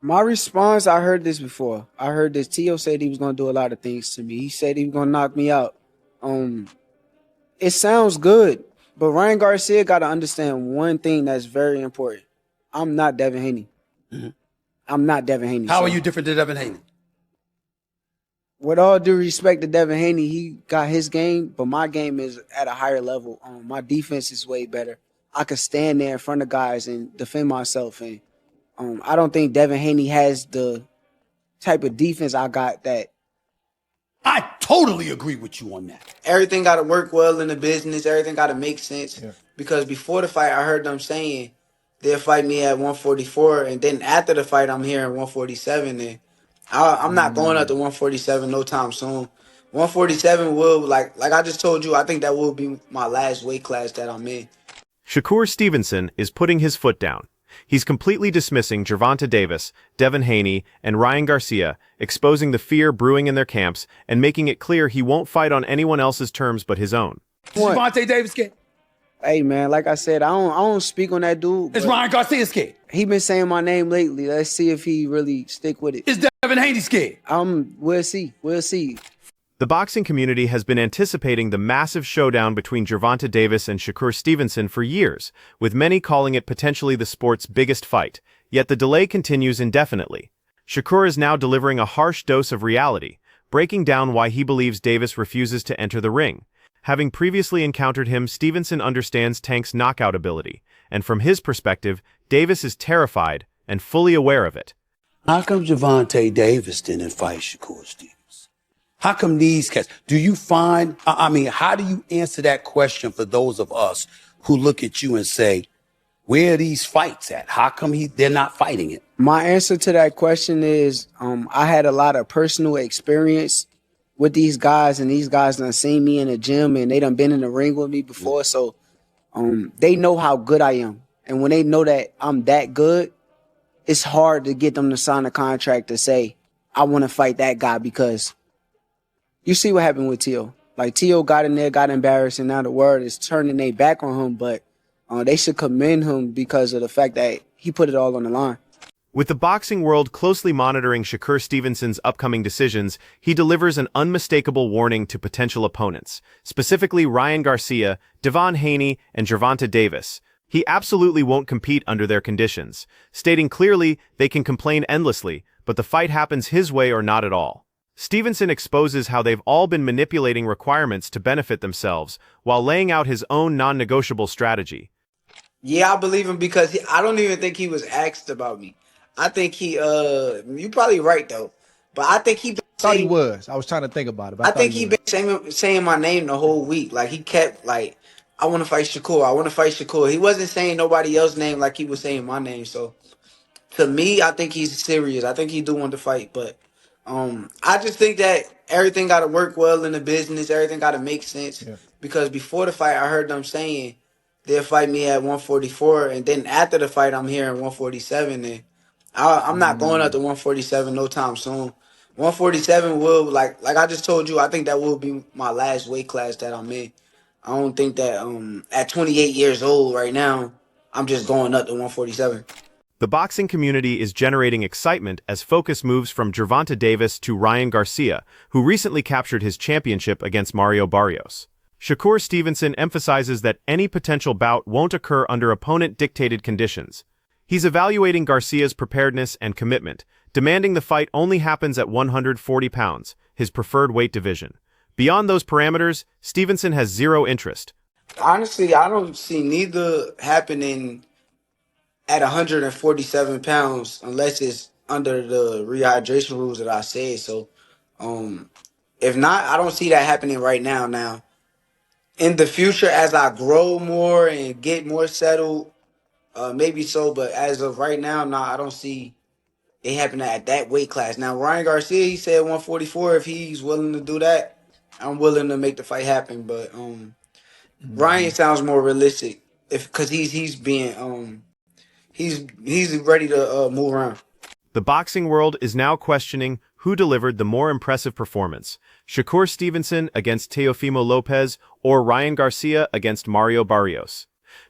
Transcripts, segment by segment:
My response, I heard this before. I heard this. Tio said he was gonna do a lot of things to me. He said he was gonna knock me out. Um, it sounds good, but Ryan Garcia got to understand one thing that's very important. I'm not Devin Haney. I'm not Devin Haney. How are you different than Devin Haney? With all due respect to Devin Haney, he got his game, but my game is at a higher level. My defense is way better. I could stand there in front of guys and defend myself, and I don't think Devin Haney has the type of defense I got. That I totally agree with you on that. everything got to work well in the business. Everything got to make sense. Yeah. Because before the fight, I heard them saying they'll fight me at 144, and then after the fight, I'm here at 147, and I'm not going up to 147 no time soon. 147 will, like I just told you, I think that will be my last weight class that I'm in. Shakur Stevenson is putting his foot down. He's completely dismissing Gervonta Davis, Devin Haney, and Ryan Garcia, exposing the fear brewing in their camps and making it clear he won't fight on anyone else's terms but his own. Gervonta Davis scared? Hey man, like I said, I don't speak on that dude. Is Ryan Garcia scared? He been saying my name lately. Let's see if he really stick with it. Is Devin Haney scared? We'll see. We'll see. The boxing community has been anticipating the massive showdown between Gervonta Davis and Shakur Stevenson for years, with many calling it potentially the sport's biggest fight. Yet the delay continues indefinitely. Shakur is now delivering a harsh dose of reality, breaking down why he believes Davis refuses to enter the ring. Having previously encountered him, Stevenson understands Tank's knockout ability, and from his perspective, Davis is terrified and fully aware of it. How come Gervonta Davis didn't fight Shakur Stevenson? How come these cats? Do you find, how do you answer that question for those of us who look at you and say, where are these fights at? How come they're not fighting it? My answer to that question is I had a lot of personal experience with these guys, and these guys done seen me in the gym, and they done been in the ring with me before, so they know how good I am. And when they know that I'm that good, it's hard to get them to sign a contract to say, I want to fight that guy, because you see what happened with Tio. Like, Tio got in there, got embarrassed, and now the world is turning their back on him, but they should commend him because of the fact that he put it all on the line. With the boxing world closely monitoring Shakur Stevenson's upcoming decisions, he delivers an unmistakable warning to potential opponents, specifically Ryan Garcia, Devin Haney, and Gervonta Davis. He absolutely won't compete under their conditions, stating clearly they can complain endlessly, but the fight happens his way or not at all. Stevenson exposes how they've all been manipulating requirements to benefit themselves, while laying out his own non-negotiable strategy. Yeah, I believe him because I don't even think he was asked about me. I think you're probably right though, but I think he thought he was. I was trying to think about it. But I think he been saying my name the whole week. Like, he kept like, I want to fight Shakur. I want to fight Shakur. He wasn't saying nobody else's name like he was saying my name. So to me, I think he's serious. I think he do want to fight, but I just think that everything got to work well in the business. Everything got to make sense. Yeah. Because before the fight, I heard them saying they'll fight me at 144, and then after the fight, I'm here at 147, and I'm not going up to 147 no time soon. 147 will, like I just told you, I think that will be my last weight class that I'm in. I don't think that at 28 years old right now, I'm just going up to 147. The boxing community is generating excitement as focus moves from Gervonta Davis to Ryan Garcia, who recently captured his championship against Mario Barrios. Shakur Stevenson emphasizes that any potential bout won't occur under opponent-dictated conditions. He's evaluating Garcia's preparedness and commitment, demanding the fight only happens at 140 pounds, his preferred weight division. Beyond those parameters, Stevenson has zero interest. Honestly, I don't see neither happening at 147 pounds unless it's under the rehydration rules that I said. So, if not, I don't see that happening right now. Now, in the future, as I grow more and get more settled, maybe so. But as of right now, nah, I don't see it happening at that weight class. Now, Ryan Garcia, he said 144. If he's willing to do that, I'm willing to make the fight happen. But Ryan sounds more realistic, because he's being he's ready to move around. The boxing world is now questioning who delivered the more impressive performance, Shakur Stevenson against Teofimo Lopez or Ryan Garcia against Mario Barrios.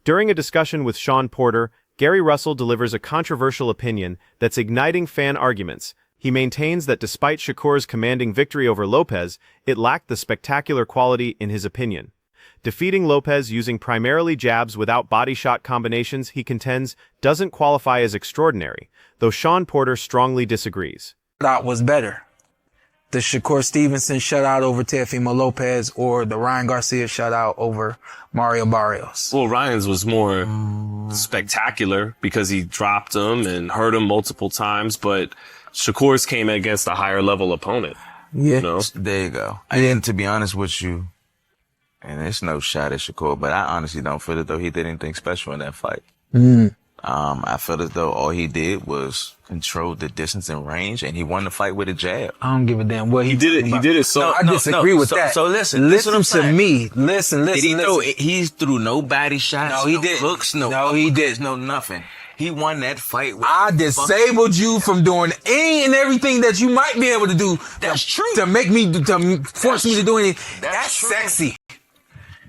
During a discussion with Sean Porter, Gary Russell delivers a controversial opinion that's igniting fan arguments. He maintains that despite Shakur's commanding victory over Lopez, it lacked the spectacular quality in his opinion. Defeating Lopez using primarily jabs without body shot combinations, he contends, doesn't qualify as extraordinary, though Sean Porter strongly disagrees. That was better. The Shakur Stevenson shutout over Teofimo Lopez or the Ryan Garcia shutout over Mario Barrios? Well, Ryan's was more spectacular because he dropped him and hurt him multiple times, but Shakur's came against a higher level opponent. Yeah. You know? There you go. And to be honest with you, and it's no shot at Shakur, but I honestly don't feel as though he did anything special in that fight. I feel as though all he did was control the distance and range, and he won the fight with a jab. I don't give a damn what He did it so. I disagree with that. So listen Listen what I'm to saying. me. Listen. He threw no body shots. No, he didn't. Hooks, No, he didn't. no nothing. He won that fight with I disabled you from doing any and everything that you might be able to do. That's true. To make me, to force me to do anything. That's true. sexy.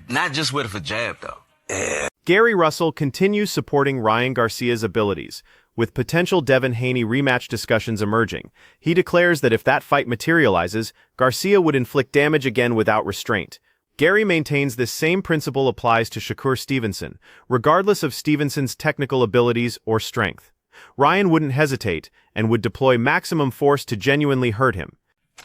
Not just with a jab, though. Gary Russell continues supporting Ryan Garcia's abilities, with potential Devin Haney rematch discussions emerging. He declares that if that fight materializes, Garcia would inflict damage again without restraint. Gary maintains this same principle applies to Shakur Stevenson, regardless of Stevenson's technical abilities or strength. Ryan wouldn't hesitate and would deploy maximum force to genuinely hurt him.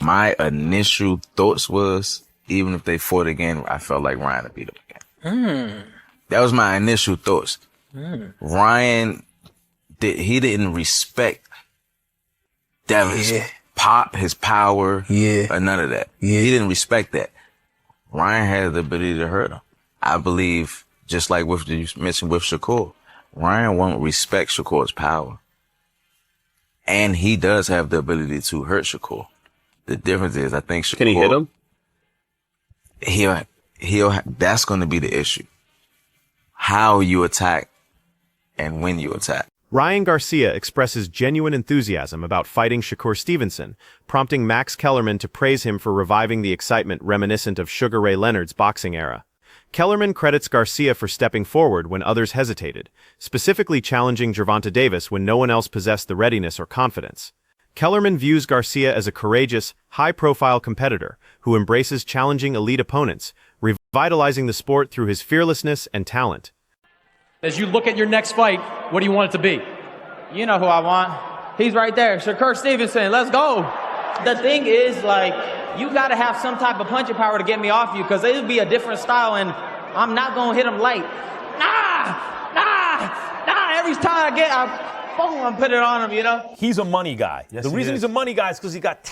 My initial thoughts was, even if they fought again, I felt like Ryan would beat him again. That was my initial thoughts. Ryan, he didn't respect Devin's pop, his power, or none of that. He didn't respect that. Ryan had the ability to hurt him. I believe, just like what you mentioned with Shakur, Ryan won't respect Shakur's power. And he does have the ability to hurt Shakur. The difference is, I think Shakur... Can he hit him? That's going to be the issue. How you attack and when you attack. Ryan Garcia expresses genuine enthusiasm about fighting Shakur Stevenson, prompting Max Kellerman to praise him for reviving the excitement reminiscent of Sugar Ray Leonard's boxing era. Kellerman credits Garcia for stepping forward when others hesitated, specifically challenging Gervonta Davis when no one else possessed the readiness or confidence. Kellerman views Garcia as a courageous, high-profile competitor who embraces challenging elite opponents, revitalizing the sport through his fearlessness and talent. As you look at your next fight, what do you want it to be? You know who I want. He's right there. Shakur Stevenson. Let's go. The thing is, like, you got to have some type of punching power to get me off you because it'll be a different style, and I'm not going to hit him light. Nah. Every time I'm putting it on him, you know? He's a money guy. Yes, the reason he is. he's a money guy is because he got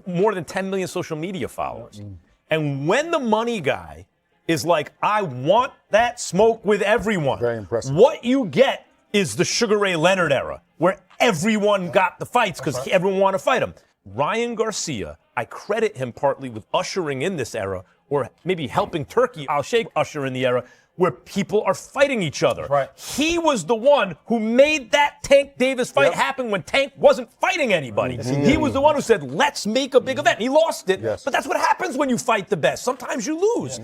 more than 10 million social media followers. And when the money guy is like, I want that smoke with everyone. Very impressive. What you get is the Sugar Ray Leonard era, where everyone got the fights because everyone wanted to fight him. Ryan Garcia, I credit him partly with ushering in this era, or maybe helping Turkey Al-Sheikh usher in the era, where people are fighting each other. Right. He was the one who made that Tank Davis fight happen when Tank wasn't fighting anybody. He was the one who said, let's make a big event. He lost it, but that's what happens when you fight the best. Sometimes you lose.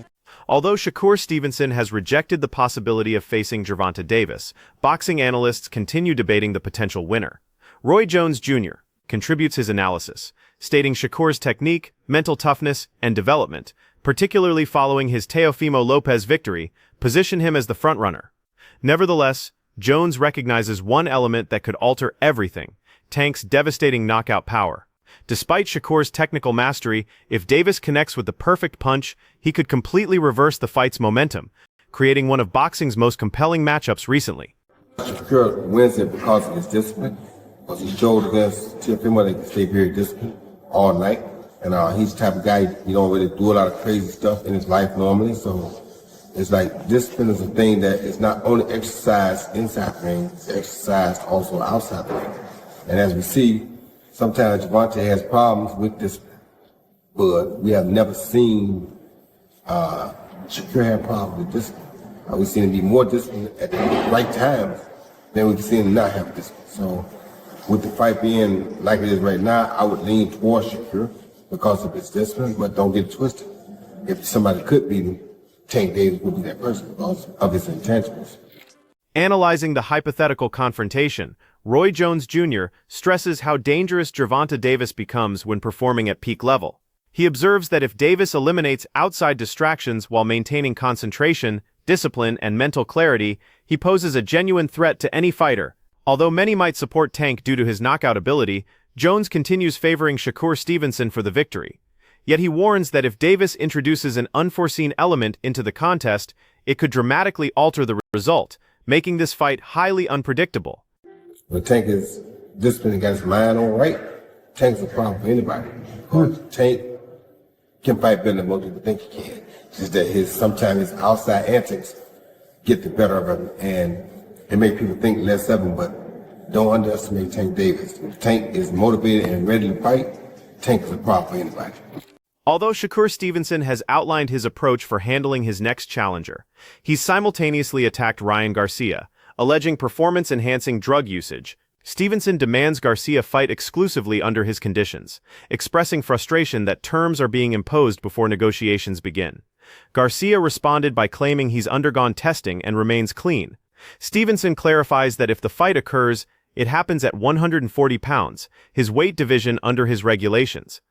Although Shakur Stevenson has rejected the possibility of facing Gervonta Davis, boxing analysts continue debating the potential winner. Roy Jones Jr. contributes his analysis, stating Shakur's technique, mental toughness, and development, particularly following his Teofimo Lopez victory, position him as the frontrunner. Nevertheless, Jones recognizes one element that could alter everything: Tank's devastating knockout power. Despite Shakur's technical mastery, if Davis connects with the perfect punch, he could completely reverse the fight's momentum, creating one of boxing's most compelling matchups recently. Shakur wins it because of his discipline, because he showed against Teofimo that he can stay very disciplined all night. And he's the type of guy, you don't really do a lot of crazy stuff in his life normally. So it's like discipline is a thing that is not only exercised inside the ring, it's exercised also outside the ring. And as we see, sometimes Gervonta has problems with discipline, but we have never seen Shakur have problems with discipline. We've seen him be more disciplined at the right times than we've seen him not have discipline. So with the fight being like it is right now, I would lean towards Shakur because of his discipline, but don't get it twisted. If somebody could beat him, Tank Davis would be that person because of his intentions. Analyzing the hypothetical confrontation, Roy Jones Jr. stresses how dangerous Gervonta Davis becomes when performing at peak level. He observes that if Davis eliminates outside distractions while maintaining concentration, discipline, and mental clarity, he poses a genuine threat to any fighter. Although many might support Tank due to his knockout ability, Jones continues favoring Shakur Stevenson for the victory. Yet he warns that if Davis introduces an unforeseen element into the contest, it could dramatically alter the result, making this fight highly unpredictable. When Tank is disciplined and got his mind on right, Tank's a problem for anybody. Because Tank can fight better than most people think he can. It's just that sometimes his outside antics get the better of him, and it make people think less of him, but don't underestimate Tank Davis. If Tank is motivated and ready to fight, Tank is a problem for anybody. Although Shakur Stevenson has outlined his approach for handling his next challenger, he's simultaneously attacked Ryan Garcia, alleging performance-enhancing drug usage. Stevenson demands Garcia fight exclusively under his conditions, expressing frustration that terms are being imposed before negotiations begin. Garcia responded by claiming he's undergone testing and remains clean. Stevenson clarifies that if the fight occurs, it happens at 140 pounds, his weight division under his regulations.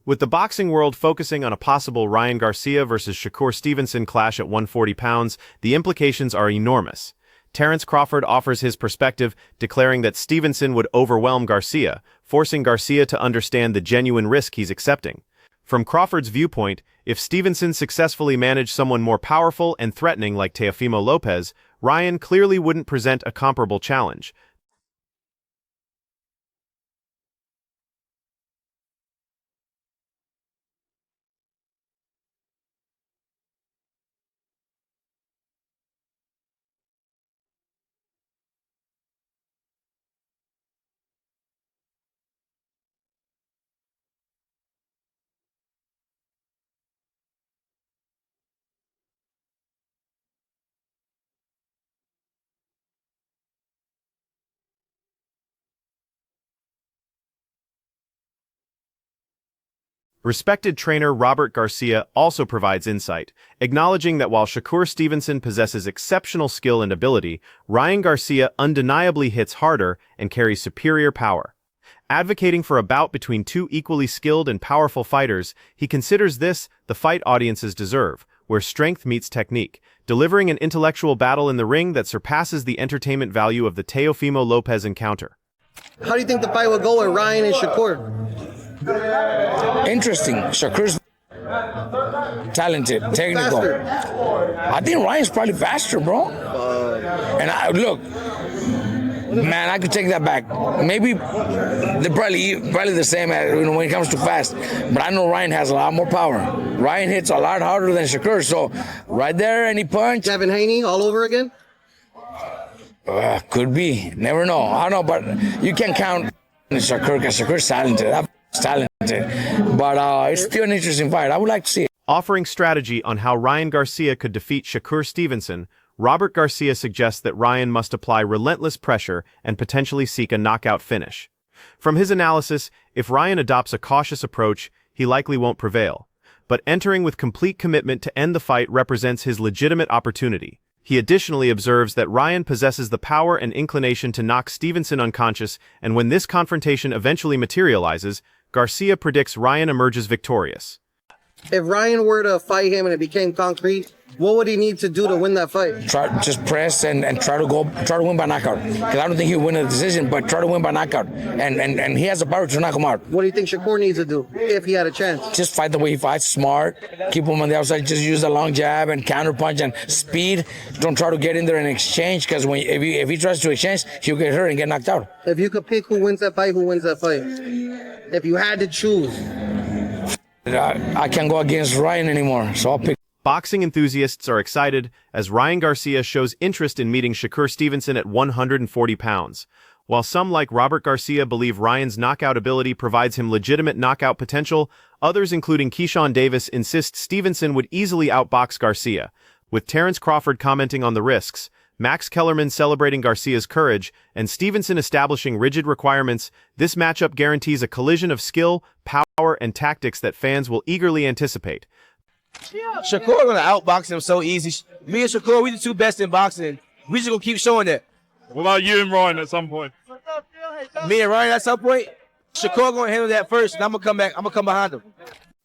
With the boxing world focusing on a possible Ryan Garcia versus Shakur Stevenson clash at 140 pounds, the implications are enormous. Terence Crawford offers his perspective, declaring that Stevenson would overwhelm Garcia, forcing Garcia to understand the genuine risk he's accepting. From Crawford's viewpoint, if Stevenson successfully managed someone more powerful and threatening like Teofimo Lopez, Ryan clearly wouldn't present a comparable challenge. Respected trainer Robert Garcia also provides insight, acknowledging that while Shakur Stevenson possesses exceptional skill and ability, Ryan Garcia undeniably hits harder and carries superior power. Advocating for a bout between two equally skilled and powerful fighters, he considers this the fight audiences deserve, where strength meets technique, delivering an intellectual battle in the ring that surpasses the entertainment value of the Teofimo Lopez encounter. How do you think the fight will go with Ryan and Shakur? Interesting. Shakur's talented, technical. Faster. I think Ryan's probably faster, bro. And look, man, I could take that back. Maybe they're probably the same when it comes to fast. But I know Ryan has a lot more power. Ryan hits a lot harder than Shakur. So right there, any punch. Devin Haney all over again? Could be. Never know. I don't know, but you can't count Shakur because Shakur's talented. But it's still an interesting fight. I would like to see it. Offering strategy on how Ryan Garcia could defeat Shakur Stevenson, Robert Garcia suggests that Ryan must apply relentless pressure and potentially seek a knockout finish. From his analysis, if Ryan adopts a cautious approach, he likely won't prevail. But entering with complete commitment to end the fight represents his legitimate opportunity. He additionally observes that Ryan possesses the power and inclination to knock Stevenson unconscious, and when this confrontation eventually materializes, Garcia predicts Ryan emerges victorious. If Ryan were to fight him and it became concrete, what would he need to do to win that fight? Just press and try to win by knockout. Because I don't think he'll win a decision, but try to win by knockout. And he has the power to knock him out. What do you think Shakur needs to do if he had a chance? Just fight the way he fights, smart. Keep him on the outside. Just use the long jab and counter punch and speed. Don't try to get in there and exchange, because if he tries to exchange, he'll get hurt and get knocked out. If you could pick who wins that fight, who wins that fight? If you had to choose. I can't go against Ryan anymore, so I'll pick. Boxing enthusiasts are excited as Ryan Garcia shows interest in meeting Shakur Stevenson at 140 pounds. While some like Robert Garcia believe Ryan's knockout ability provides him legitimate knockout potential, others including Keyshawn Davis insist Stevenson would easily outbox Garcia. With Terrence Crawford commenting on the risks, Max Kellerman celebrating Garcia's courage, and Stevenson establishing rigid requirements, this matchup guarantees a collision of skill, power, and tactics that fans will eagerly anticipate. Shakur gonna outbox him so easy. Me and Shakur, we the two best in boxing. We just gonna keep showing that. What about you and Ryan at some point? Me and Ryan at some point, Shakur gonna handle that first, and I'm gonna come back. I'm gonna come behind him.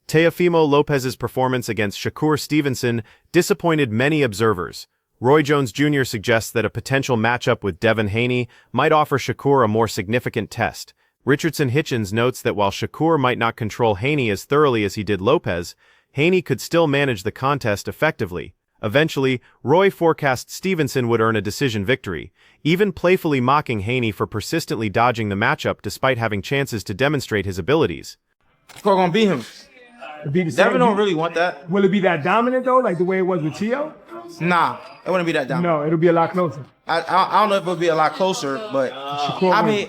Teofimo Lopez's performance against Shakur Stevenson disappointed many observers. Roy Jones Jr. suggests that a potential matchup with Devin Haney might offer Shakur a more significant test. Richardson Hitchens notes that while Shakur might not control Haney as thoroughly as he did Lopez, Haney could still manage the contest effectively. Eventually, Roy forecast Stevenson would earn a decision victory, even playfully mocking Haney for persistently dodging the matchup despite having chances to demonstrate his abilities. Shakur gonna beat him. Devin don't really want that. Will it be that dominant though, like the way it was with Tio? Nah, it wouldn't be that dominant. No, it'll be a lot closer. I don't know if it'll be a lot closer, but I mean,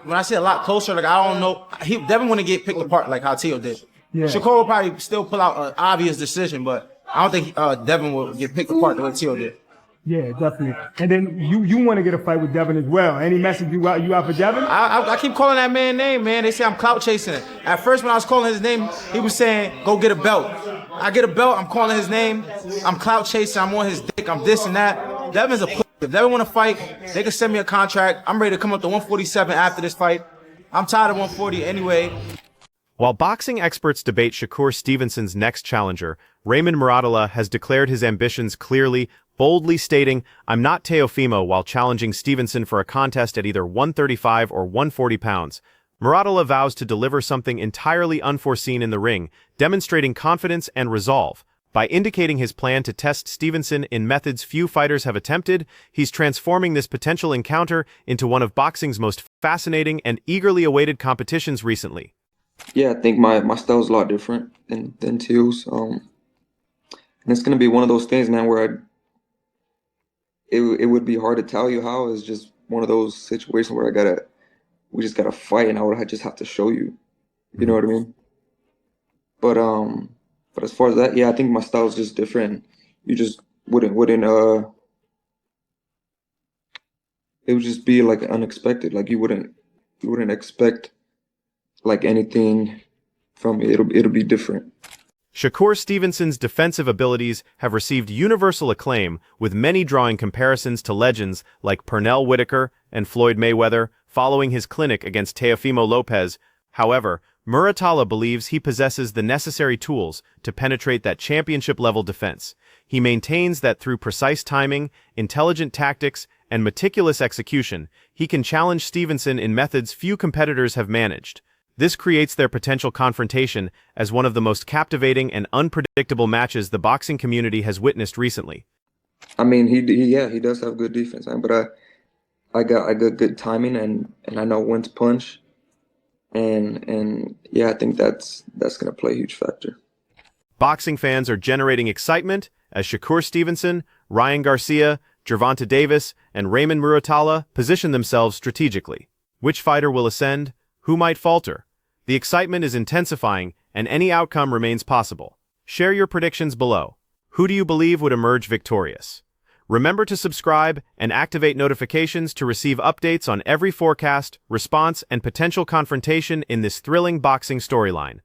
when I say a lot closer, like I don't know, Devin wouldn't get picked apart like how Tio did. Yeah. Shakur will probably still pull out an obvious decision, but I don't think Devin will get picked apart the way Tio did. Yeah, definitely. And then you want to get a fight with Devin as well. Any message you out for Devin? I keep calling that man's name, man. They say I'm clout chasing. At first, when I was calling his name, he was saying, go get a belt. I get a belt, I'm calling his name. I'm clout chasing, I'm on his dick, I'm this and that. Devin's a pussy. If Devin want to fight, they can send me a contract. I'm ready to come up to 147 after this fight. I'm tired of 140 anyway. While boxing experts debate Shakur Stevenson's next challenger, Raymond Muratalla has declared his ambitions clearly, boldly stating, "I'm not Teofimo," while challenging Stevenson for a contest at either 135 or 140 pounds. Muratalla vows to deliver something entirely unforeseen in the ring, demonstrating confidence and resolve. By indicating his plan to test Stevenson in methods few fighters have attempted, he's transforming this potential encounter into one of boxing's most fascinating and eagerly awaited competitions recently. Yeah, I think my style is a lot different than Teal's. And it's gonna be one of those things, man, where it would be hard to tell you how. It's just one of those situations where we just gotta fight, and I would just have to show you. You know what I mean? But as far as that, yeah, I think my style is just different. You just wouldn't it would just be like unexpected. Like you wouldn't expect like anything from me. It'll be different. Shakur Stevenson's defensive abilities have received universal acclaim, with many drawing comparisons to legends like Pernell Whitaker and Floyd Mayweather following his clinic against Teofimo Lopez. However, Muratalla believes he possesses the necessary tools to penetrate that championship-level defense. He maintains that through precise timing, intelligent tactics, and meticulous execution, he can challenge Stevenson in methods few competitors have managed. This creates their potential confrontation as one of the most captivating and unpredictable matches the boxing community has witnessed recently. I mean, he does have good defense, man, but I got good timing and I know when to punch. And yeah, I think that's going to play a huge factor. Boxing fans are generating excitement as Shakur Stevenson, Ryan Garcia, Gervonta Davis, and Raymond Muratalla position themselves strategically. Which fighter will ascend? Who might falter? The excitement is intensifying, and any outcome remains possible. Share your predictions below. Who do you believe would emerge victorious? Remember to subscribe and activate notifications to receive updates on every forecast, response, and potential confrontation in this thrilling boxing storyline.